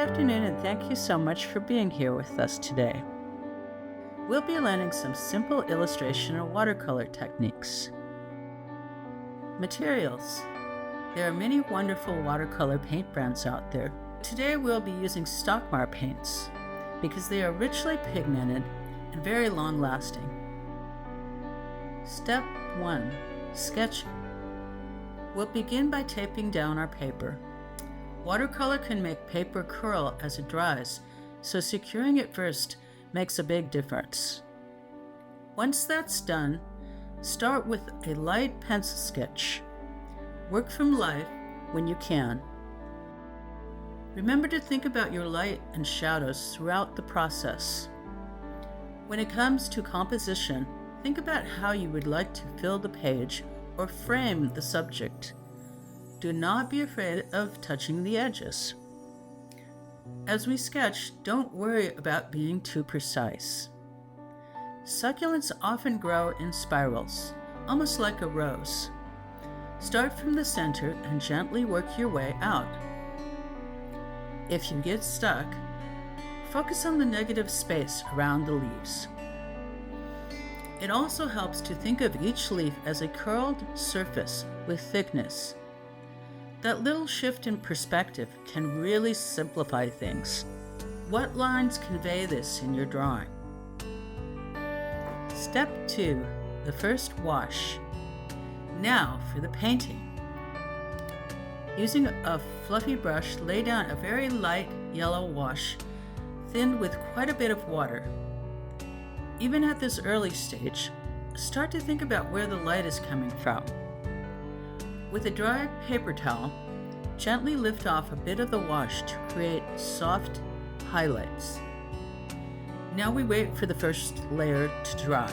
afternoon, and thank you so much for being here with us today. We'll be learning some simple illustration or watercolor techniques. Materials. There are many wonderful watercolor paint brands out there. Today we'll be using Stockmar paints because they are richly pigmented and very long-lasting. Step 1. Sketching. We'll begin by taping down our paper. Watercolor can make paper curl as it dries, so securing it first makes a big difference. Once that's done, start with a light pencil sketch. Work from life when you can. Remember to think about your light and shadows throughout the process. When it comes to composition, think about how you would like to fill the page or frame the subject. Do not be afraid of touching the edges. As we sketch, don't worry about being too precise. Succulents often grow in spirals, almost like a rose. Start from the center and gently work your way out. If you get stuck, focus on the negative space around the leaves. It also helps to think of each leaf as a curled surface with thickness. That little shift in perspective can really simplify things. What lines convey this in your drawing? Step 2. The first wash. Now for the painting. Using a fluffy brush, lay down a very light yellow wash, thinned with quite a bit of water. Even at this early stage, start to think about where the light is coming from. With a dry paper towel, gently lift off a bit of the wash to create soft highlights. Now we wait for the first layer to dry.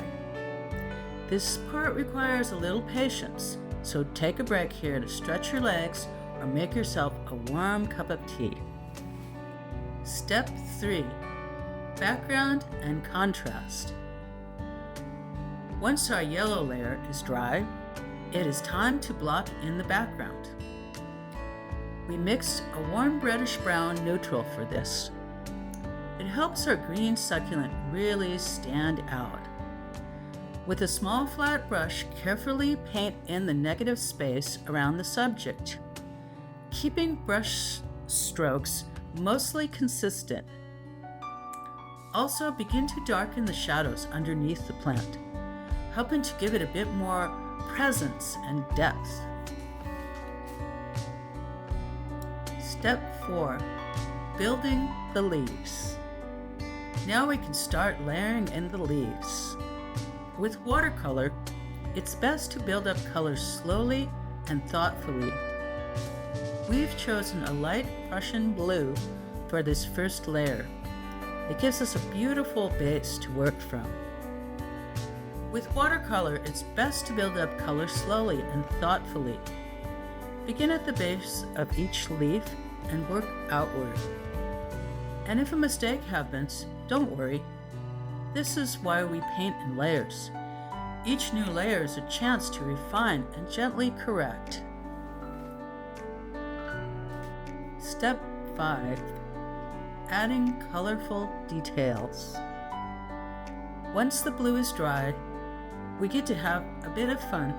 This part requires a little patience, so take a break here to stretch your legs or make yourself a warm cup of tea. Step 3. Background and contrast. Once our yellow layer is dry, it is time to block in the background. We mixed a warm reddish-brown neutral for this. It helps our green succulent really stand out. With a small flat brush, carefully paint in the negative space around the subject, keeping brush strokes mostly consistent. Also, begin to darken the shadows underneath the plant, helping to give it a bit more presence and depth. Step 4. Building the leaves. Now we can start layering in the leaves. With watercolor, it's best to build up colors slowly and thoughtfully. We've chosen a light Prussian blue for this first layer. It gives us a beautiful base to work from. With watercolor, it's best to build up color slowly and thoughtfully. Begin at the base of each leaf and work outward. And if a mistake happens, don't worry. This is why we paint in layers. Each new layer is a chance to refine and gently correct. Step 5. Adding colorful details. Once the blue is dried, we get to have a bit of fun.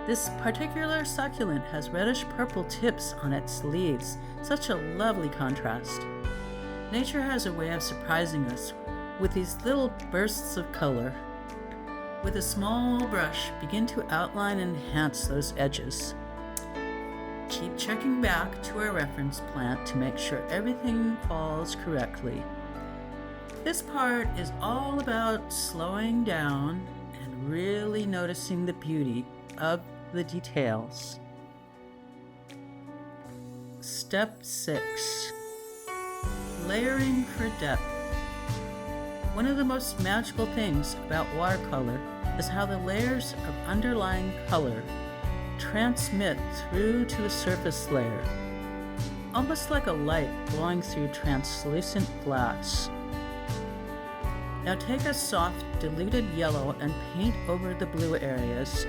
This particular succulent has reddish purple tips on its leaves, such a lovely contrast. Nature has a way of surprising us with these little bursts of color. With a small brush, begin to outline and enhance those edges. Keep checking back to our reference plant to make sure everything falls correctly. This part is all about slowing down and really noticing the beauty of the details. Step 6. Layering for depth. One of the most magical things about watercolor is how the layers of underlying color transmit through to the surface layer, almost like a light blowing through translucent glass. Now take a soft diluted yellow and paint over the blue areas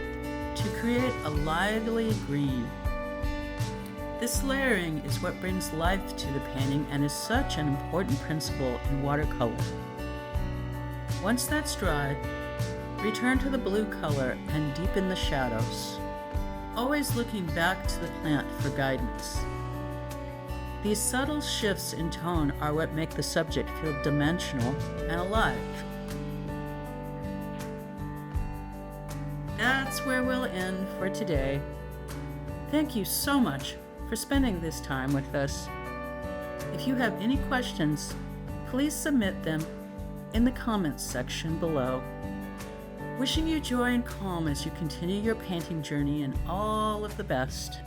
to create a lively green. This layering is what brings life to the painting and is such an important principle in watercolor. Once that's dried, return to the blue color and deepen the shadows, always looking back to the plant for guidance. These subtle shifts in tone are what make the subject feel dimensional and alive. That's where we'll end for today. Thank you so much for spending this time with us. If you have any questions, please submit them in the comments section below. Wishing you joy and calm as you continue your painting journey and all of the best.